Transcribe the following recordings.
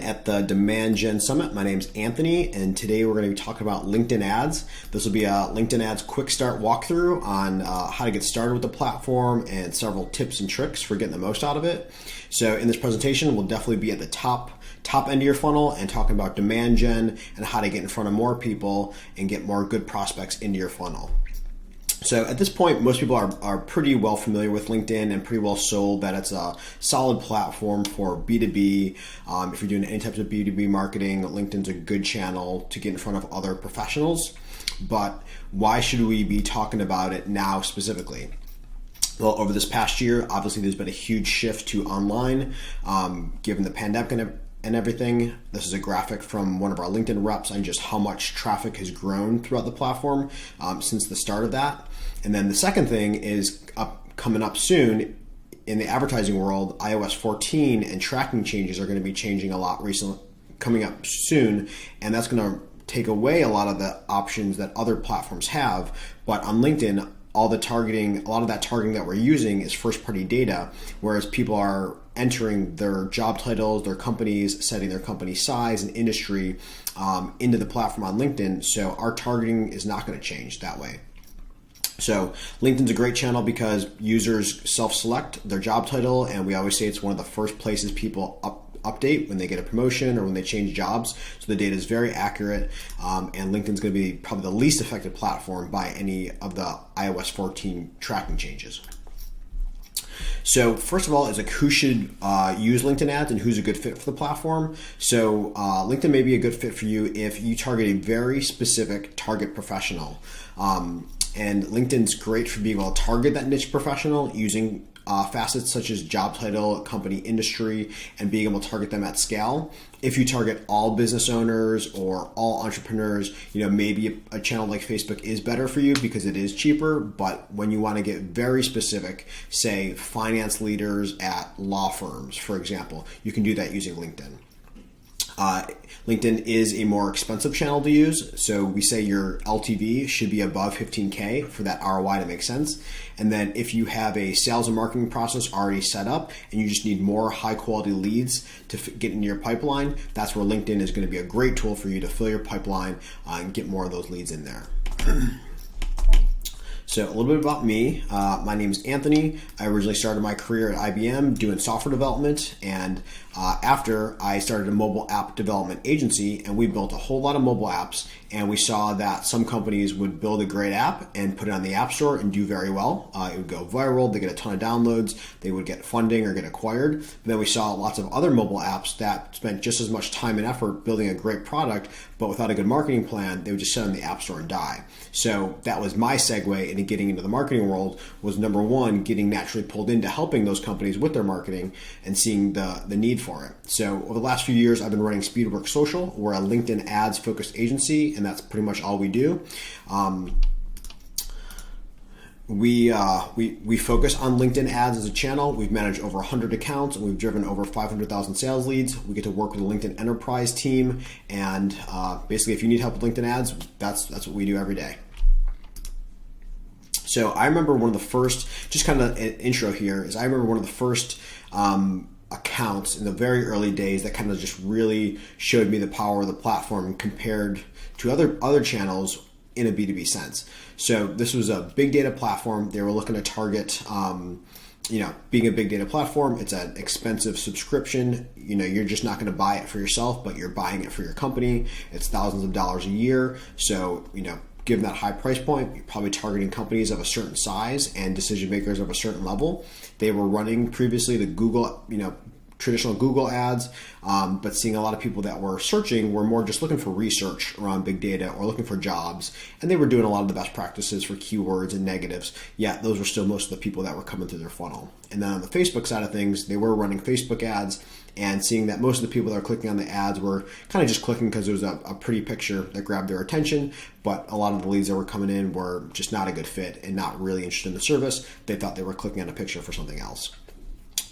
at the Demand Gen Summit. My name's Anthony, and today we're going to be talking about LinkedIn ads. This will be a LinkedIn ads Quickstart walkthrough on how to get started with the platform and several tips and tricks for getting the most out of it. So in this presentation, we'll definitely be at the top end of your funnel and talking about demand gen and how to get in front of more people and get more good prospects into your funnel. So at this point, most people are pretty well familiar with LinkedIn and pretty well sold that it's a solid platform for B2B. If you're doing any types of B2B marketing, LinkedIn's a good channel to get in front of other professionals. But why should we be talking about it now specifically? Well, over this past year, obviously there's been a huge shift to online, given the pandemic and everything. This is a graphic from one of our LinkedIn reps on just how much traffic has grown throughout the platform since the start of that. And then the second thing is coming up soon in the advertising world. iOS 14 and tracking changes are going to be changing a lot recently, coming up soon, and that's going to take away a lot of the options that other platforms have. But on LinkedIn, a lot of that targeting that we're using is first-party data, whereas people are entering their job titles, their companies, setting their company size and industry into the platform on LinkedIn. So our targeting is not going to change that way. So LinkedIn's a great channel because users self-select their job title, and we always say it's one of the first places people update when they get a promotion or when they change jobs. So the data is very accurate, and LinkedIn's going to be probably the least effective platform by any of the iOS 14 tracking changes. So first of all, is who should use LinkedIn ads and who's a good fit for the platform. So LinkedIn may be a good fit for you if you target a very specific target professional. And LinkedIn's great for being able to target that niche professional using facets such as job title, company, industry, and being able to target them at scale. If you target all business owners or all entrepreneurs, maybe a channel like Facebook is better for you because it is cheaper. But when you want to get very specific, say finance leaders at law firms, for example, you can do that using LinkedIn. LinkedIn is a more expensive channel to use, so we say your LTV should be above 15K for that ROI to make sense. And then if you have a sales and marketing process already set up and you just need more high quality leads to get into your pipeline, that's where LinkedIn is going to be a great tool for you to fill your pipeline and get more of those leads in there. So a little bit about me. My name is Anthony. I originally started my career at IBM doing software development, and after I started a mobile app development agency, and we built a whole lot of mobile apps, and we saw that some companies would build a great app and put it on the App Store and do very well. It would go viral, they get a ton of downloads, they would get funding or get acquired. But then we saw lots of other mobile apps that spent just as much time and effort building a great product, but without a good marketing plan, they would just sit on the App Store and die. So that was my segue into getting into the marketing world, was number one, getting naturally pulled into helping those companies with their marketing and seeing the need for it. So over the last few years, I've been running Speedwork Social. We're a LinkedIn ads focused agency, and that's pretty much all we do. We focus on LinkedIn ads as a channel. We've managed over 100 accounts, and we've driven over 500,000 sales leads. We get to work with the LinkedIn enterprise team, and basically if you need help with LinkedIn ads, that's what we do every day. So I remember one of the first, just kind of an intro here, is I remember one of the first accounts in the very early days that kind of just really showed me the power of the platform compared to other channels in a B2B sense. So this was a big data platform. They were looking to target, being a big data platform, it's an expensive subscription. You're just not going to buy it for yourself, but you're buying it for your company. It's thousands of dollars a year. So, given that high price point, you're probably targeting companies of a certain size and decision makers of a certain level. They were running previously the Google, traditional Google ads, but seeing a lot of people that were searching were more just looking for research around big data or looking for jobs, and they were doing a lot of the best practices for keywords and negatives. Yet those were still most of the people that were coming through their funnel. And then on the Facebook side of things, they were running Facebook ads and seeing that most of the people that are clicking on the ads were kind of just clicking because it was a pretty picture that grabbed their attention, but a lot of the leads that were coming in were just not a good fit and not really interested in the service. They thought they were clicking on a picture for something else.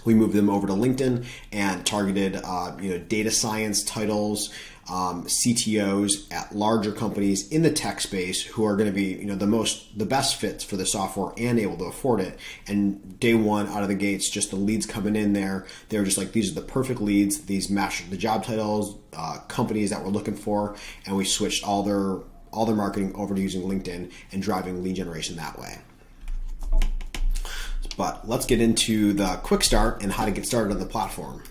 We moved them over to LinkedIn and targeted, data science titles, CTOs at larger companies in the tech space who are going to be, the best fits for the software and able to afford it. And day one out of the gates, just the leads coming in there, they were just like, these are the perfect leads. These match the job titles, companies that we're looking for, and we switched all their marketing over to using LinkedIn and driving lead generation that way. But let's get into the quick start and how to get started on the platform.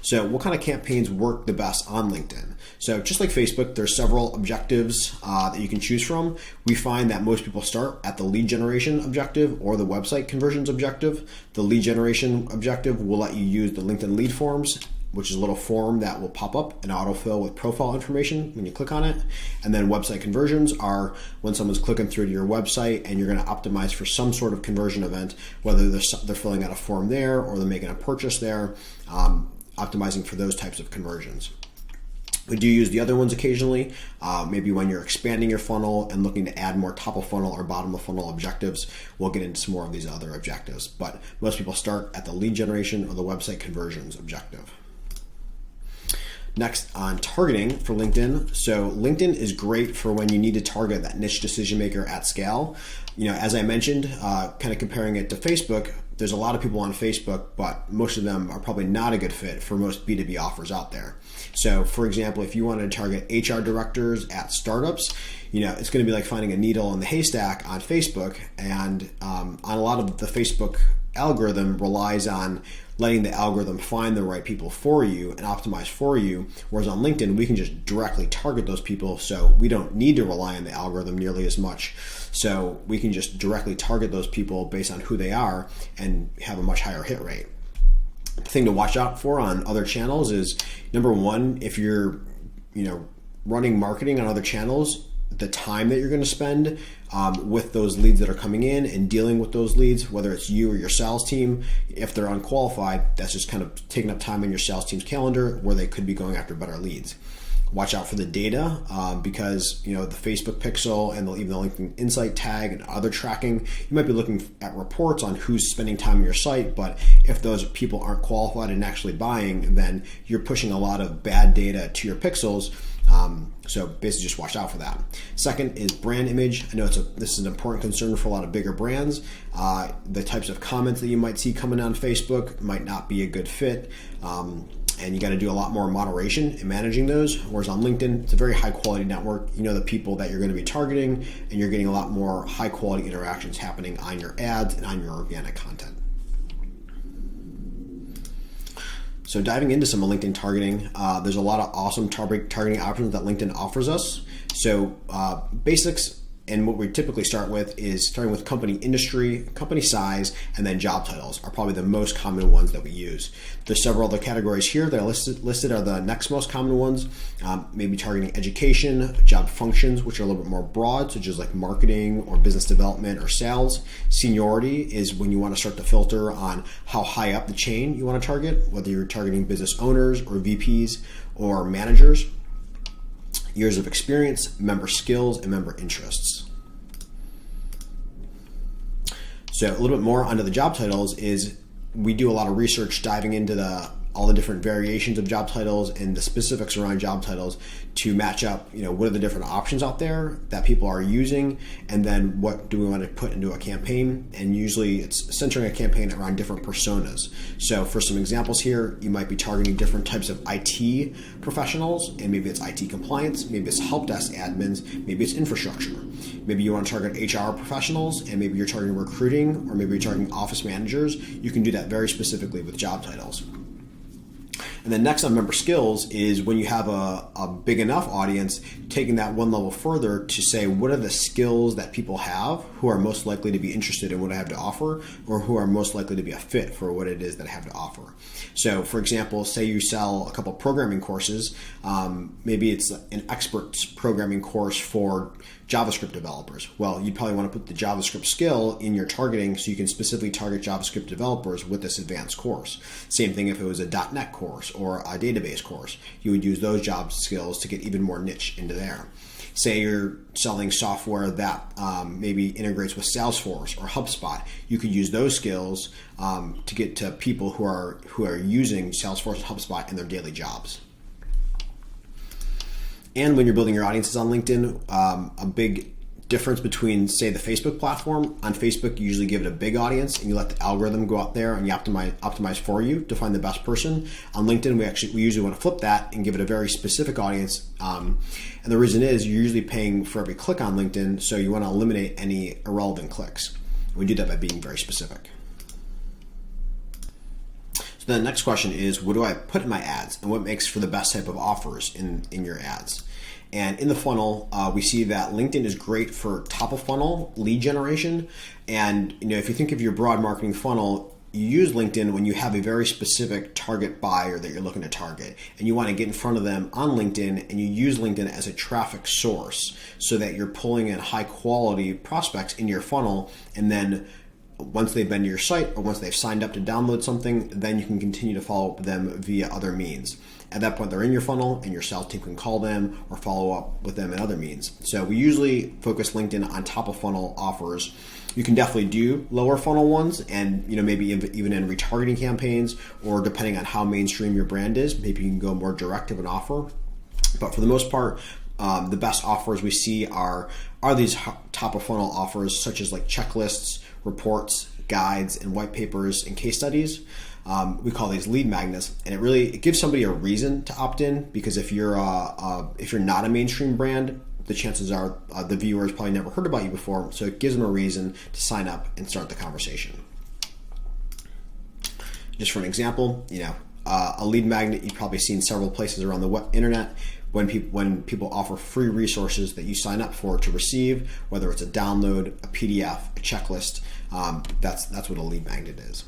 So what kind of campaigns work the best on LinkedIn? So just like Facebook, there's several objectives that you can choose from. We find that most people start at the lead generation objective or the website conversions objective. The lead generation objective will let you use the LinkedIn lead forms, which is a little form that will pop up and autofill with profile information when you click on it. And then website conversions are when someone's clicking through to your website and you're going to optimize for some sort of conversion event, whether they're filling out a form there or they're making a purchase there, optimizing for those types of conversions. We do use the other ones occasionally, maybe when you're expanding your funnel and looking to add more top of funnel or bottom of funnel objectives. We'll get into some more of these other objectives, but most people start at the lead generation or the website conversions objective. Next, on targeting for LinkedIn. So LinkedIn is great for when you need to target that niche decision maker at scale. As I mentioned, kind of comparing it to Facebook, there's a lot of people on Facebook, but most of them are probably not a good fit for most B2B offers out there. So for example, if you want to target HR directors at startups, it's going to be like finding a needle in the haystack on Facebook. And on a lot of the Facebook algorithm relies on letting the algorithm find the right people for you and optimize for you. Whereas on LinkedIn, we can just directly target those people, so we don't need to rely on the algorithm nearly as much. So we can just directly target those people based on who they are and have a much higher hit rate. The thing to watch out for on other channels is, number one, if you're running marketing on other channels, the time that you're going to spend with those leads that are coming in and dealing with those leads, whether it's you or your sales team, if they're unqualified, that's just kind of taking up time in your sales team's calendar where they could be going after better leads. Watch out for the data because the Facebook pixel and even the LinkedIn Insight tag and other tracking, you might be looking at reports on who's spending time on your site, but if those people aren't qualified and actually buying, then you're pushing a lot of bad data to your pixels. So basically just watch out for that. Second is brand image. I know this is an important concern for a lot of bigger brands. The types of comments that you might see coming on Facebook might not be a good fit. And you got to do a lot more moderation in managing those. Whereas on LinkedIn, it's a very high quality network. You know the people that you're going to be targeting, and you're getting a lot more high quality interactions happening on your ads and on your organic content. So diving into some of LinkedIn targeting, there's a lot of awesome targeting options that LinkedIn offers us. So basics, and what we typically start with is starting with company industry, company size, and then job titles are probably the most common ones that we use. There's several other categories here that are listed are the next most common ones, maybe targeting education, job functions, which are a little bit more broad, such as like marketing or business development or sales. Seniority is when you want to start to filter on how high up the chain you want to target, whether you're targeting business owners or VPs or managers. Years of experience, member skills, and member interests. So a little bit more onto the job titles is we do a lot of research diving into all the different variations of job titles and the specifics around job titles to match up, what are the different options out there that people are using, and then what do we want to put into a campaign. And usually it's centering a campaign around different personas. So for some examples here, you might be targeting different types of IT professionals, and maybe it's IT compliance, maybe it's help desk admins, maybe it's infrastructure. Maybe you want to target HR professionals, and maybe you're targeting recruiting, or maybe you're targeting office managers. You can do that very specifically with job titles. And then next on member skills is when you have a big enough audience, taking that one level further to say, what are the skills that people have who are most likely to be interested in what I have to offer, or who are most likely to be a fit for what it is that I have to offer. So for example, say you sell a couple programming courses, maybe it's an expert programming course for JavaScript developers. Well, you'd probably want to put the JavaScript skill in your targeting so you can specifically target JavaScript developers with this advanced course. Same thing if it was a .NET course or a database course. You would use those job skills to get even more niche into there. Say you're selling software that maybe integrates with Salesforce or HubSpot. You could use those skills to get to people who are using Salesforce and HubSpot in their daily jobs. And when you're building your audiences on LinkedIn, a big difference between, say, the Facebook platform. On Facebook, you usually give it a big audience and you let the algorithm go out there and you optimize for you to find the best person. On LinkedIn, we usually want to flip that and give it a very specific audience. And the reason is you're usually paying for every click on LinkedIn, so you want to eliminate any irrelevant clicks. We do that by being very specific. So the next question is, what do I put in my ads and what makes for the best type of offers in your ads? And in the funnel, we see that LinkedIn is great for top of funnel lead generation. And if you think of your broad marketing funnel, you use LinkedIn when you have a very specific target buyer that you're looking to target, and you want to get in front of them on LinkedIn, and you use LinkedIn as a traffic source so that you're pulling in high quality prospects into your funnel. And then once they've been to your site or once they've signed up to download something, then you can continue to follow up with them via other means. At that point, they're in your funnel and your sales team can call them or follow up with them in other means. So we usually focus LinkedIn on top of funnel offers. You can definitely do lower funnel ones and maybe even in retargeting campaigns, or depending on how mainstream your brand is, maybe you can go more direct of an offer. But for the most part, the best offers we see are these top of funnel offers, such as like checklists, reports, guides, and white papers and case studies. We call these lead magnets, and it gives somebody a reason to opt in, because if you're not a mainstream brand, the chances are the viewers probably never heard about you before, so it gives them a reason to sign up and start the conversation. Just for an example, a lead magnet you've probably seen several places around the internet. When people offer free resources that you sign up for to receive, whether it's a download, a PDF, a checklist, that's what a lead magnet is.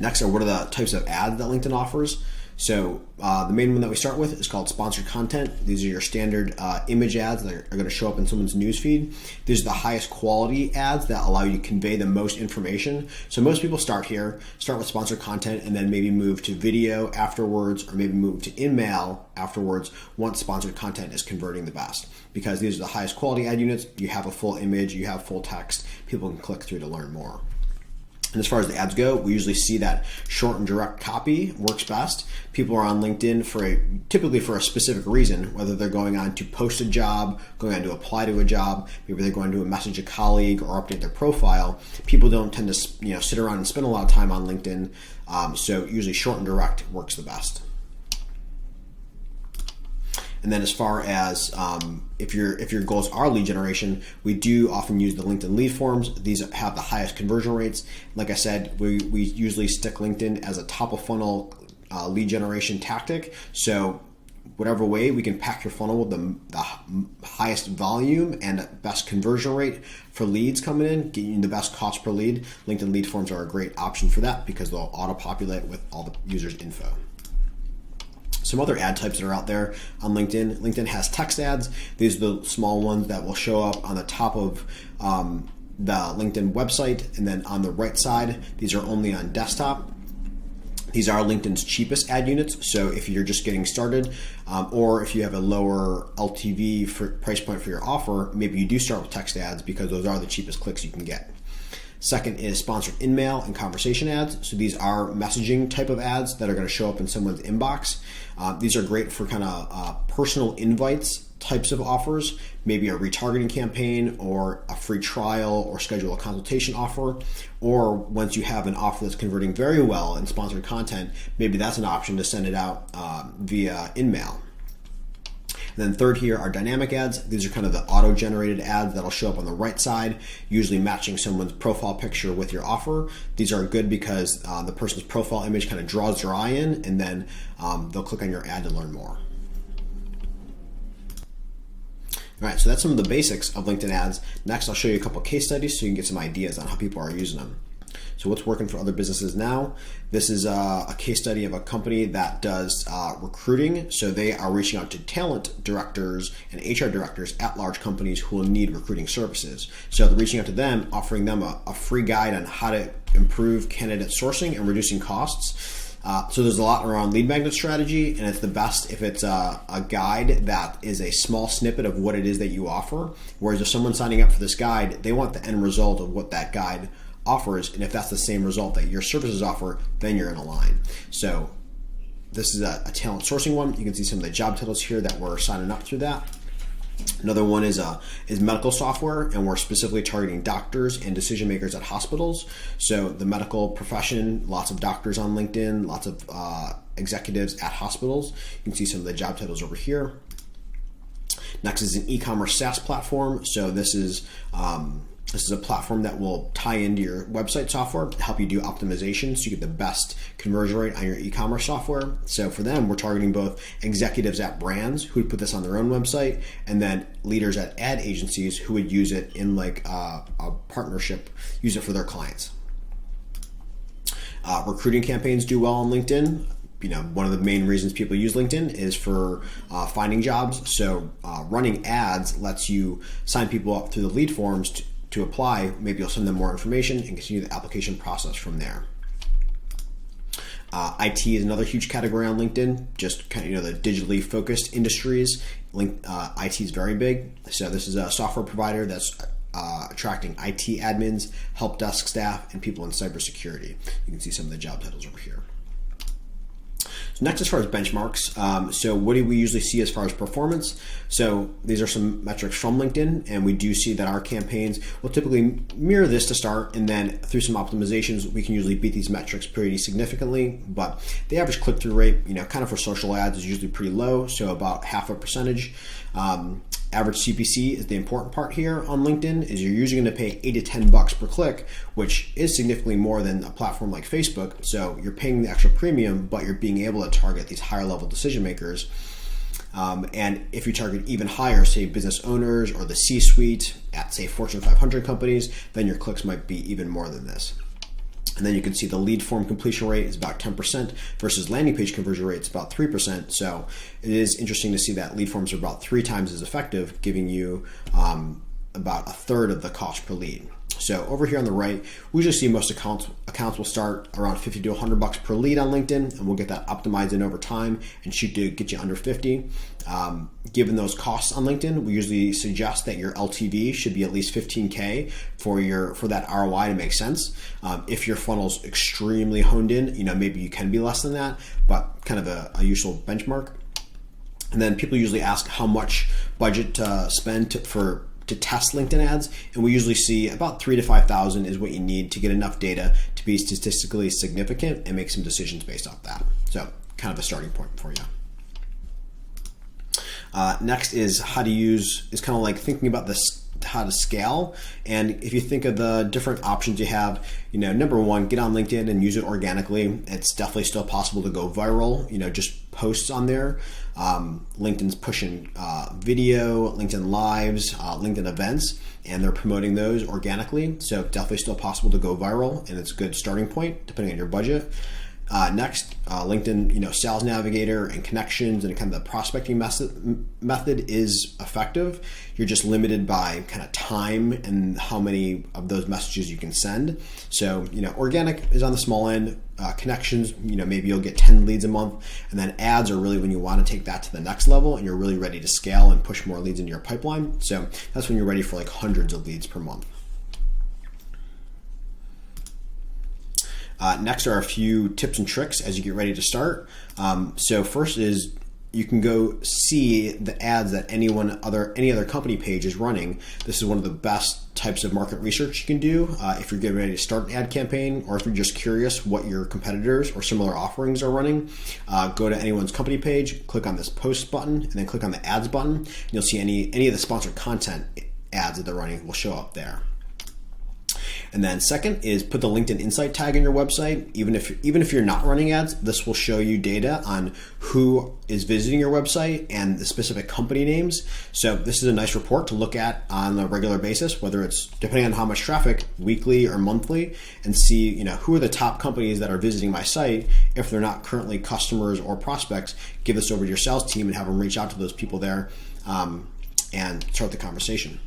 Next are what are the types of ads that LinkedIn offers. So the main one that we start with is called sponsored content. These are your standard image ads that are going to show up in someone's newsfeed. These are the highest quality ads that allow you to convey the most information. So most people start with sponsored content, and then maybe move to video afterwards, or maybe move to email afterwards once sponsored content is converting the best. Because these are the highest quality ad units. You have a full image, you have full text. People can click through to learn more. And as far as the ads go, we usually see that short and direct copy works best. People are on LinkedIn typically for a specific reason, whether they're going on to post a job, going on to apply to a job, maybe they're going to message a colleague or update their profile. People don't tend to sit around and spend a lot of time on LinkedIn, so usually short and direct works the best. And then as far as if your goals are lead generation, we do often use the LinkedIn lead forms. These have the highest conversion rates. Like I said, we usually stick LinkedIn as a top of funnel lead generation tactic. So whatever way we can pack your funnel with the highest volume and best conversion rate for leads coming in, getting you the best cost per lead, LinkedIn lead forms are a great option for that, because they'll auto-populate with all the users' info. Some other ad types that are out there on LinkedIn. LinkedIn has text ads. These are the small ones that will show up on the top of the LinkedIn website, and then on the right side, these are only on desktop. These are LinkedIn's cheapest ad units. So if you're just getting started, or if you have a lower LTV price point for your offer, maybe you do start with text ads, because those are the cheapest clicks you can get. Second is sponsored in-mail and conversation ads. So these are messaging type of ads that are going to show up in someone's inbox. These are great for kind of personal invites types of offers, maybe a retargeting campaign or a free trial or schedule a consultation offer. Or once you have an offer that's converting very well in sponsored content, maybe that's an option to send it out via in-mail. And then third here are dynamic ads. These are kind of the auto-generated ads that'll show up on the right side, usually matching someone's profile picture with your offer. These are good because the person's profile image kind of draws their eye in, and then they'll click on your ad to learn more. All right, so that's some of the basics of LinkedIn ads. Next, I'll show you a couple case studies so you can get some ideas on how people are using them. So what's working for other businesses now? This is a case study of a company that does recruiting. So they are reaching out to talent directors and HR directors at large companies who will need recruiting services. So they're reaching out to them, offering them a free guide on how to improve candidate sourcing and reducing costs. So there's a lot around lead magnet strategy, and it's the best if it's a guide that is a small snippet of what it is that you offer. Whereas if someone's signing up for this guide, they want the end result of what that guide offers, and if that's the same result that your services offer, then you're in a line. So this is a talent sourcing one. You can see some of the job titles here that we're signing up through that. Another one is medical software, and we're specifically targeting doctors and decision makers at hospitals. So the medical profession, lots of doctors on LinkedIn, lots of executives at hospitals. You can see some of the job titles over here. Next is an e-commerce SaaS platform. So this is a platform that will tie into your website software to help you do optimization so you get the best conversion rate on your e-commerce software. So for them, we're targeting both executives at brands who would put this on their own website, and then leaders at ad agencies who would use it in like a partnership, use it for their clients. Recruiting campaigns do well on LinkedIn. One of the main reasons people use LinkedIn is for finding jobs. So running ads lets you sign people up through the lead forms to apply. Maybe you'll send them more information and continue the application process from there. IT is another huge category on LinkedIn. Just kind of the digitally focused industries. IT is very big. So this is a software provider that's attracting IT admins, help desk staff, and people in cybersecurity. You can see some of the job titles over here. So next, as far as benchmarks, so what do we usually see as far as performance? So these are some metrics from LinkedIn, and we do see that our campaigns will typically mirror this to start, and then through some optimizations, we can usually beat these metrics pretty significantly. But the average click-through rate, kind of for social ads, is usually pretty low, so about 0.5%. Average CPC is the important part here on LinkedIn, is you're usually going to pay $8 to $10 per click, which is significantly more than a platform like Facebook. So you're paying the extra premium, but you're being able to target these higher level decision makers. And if you target even higher, say business owners or the C-suite at, say, Fortune 500 companies, then your clicks might be even more than this. And then you can see the lead form completion rate is about 10% versus landing page conversion rate is about 3%. So it is interesting to see that lead forms are about 3 times as effective, giving you about a third of the cost per lead. So over here on the right, we usually see most accounts will start around $50 to $100 per lead on LinkedIn, and we'll get that optimized in over time and shoot to get you under 50. Given those costs on LinkedIn, we usually suggest that your LTV should be at least 15K for that ROI to make sense. If your funnel's extremely honed in, maybe you can be less than that, but kind of a useful benchmark. And then people usually ask how much budget to spend to test LinkedIn ads, and we usually see about $3,000 to $5,000 is what you need to get enough data to be statistically significant and make some decisions based off that. So kind of a starting point for you. Next is kind of like thinking about this, how to scale. And if you think of the different options you have, number one, get on LinkedIn and use it organically. It's definitely still possible to go viral, just posts on there. LinkedIn's pushing video, LinkedIn Lives, LinkedIn events, and they're promoting those organically. So definitely still possible to go viral, and it's a good starting point depending on your budget. Next, LinkedIn, Sales Navigator and connections and kind of the prospecting method is effective. You're just limited by kind of time and how many of those messages you can send. So, organic is on the small end. Connections, maybe you'll get 10 leads a month, and then ads are really when you want to take that to the next level and you're really ready to scale and push more leads into your pipeline. So that's when you're ready for like hundreds of leads per month. Next are a few tips and tricks as you get ready to start. So first is you can go see the ads that any other company page is running. This is one of the best types of market research you can do if you're getting ready to start an ad campaign, or if you're just curious what your competitors or similar offerings are running. Go to anyone's company page, click on this post button, and then click on the ads button. And you'll see any of the sponsored content ads that they're running will show up there. And then second is put the LinkedIn Insight tag in your website. Even if you're not running ads, this will show you data on who is visiting your website and the specific company names. So this is a nice report to look at on a regular basis, whether it's depending on how much traffic, weekly or monthly, and see who are the top companies that are visiting my site. If they're not currently customers or prospects, give this over to your sales team and have them reach out to those people there and start the conversation.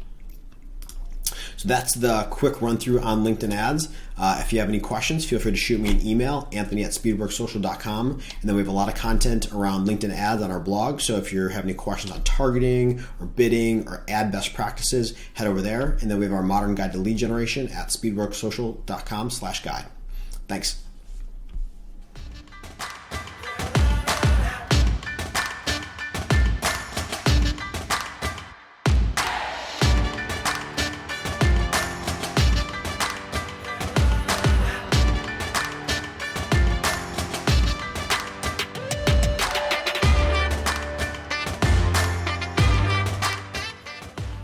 So that's the quick run through on LinkedIn ads. If you have any questions, feel free to shoot me an email, anthony@speedworksocial.com. And then we have a lot of content around LinkedIn ads on our blog. So if you have any questions on targeting or bidding or ad best practices, head over there. And then we have our modern guide to lead generation at speedworksocial.com/guide. Thanks.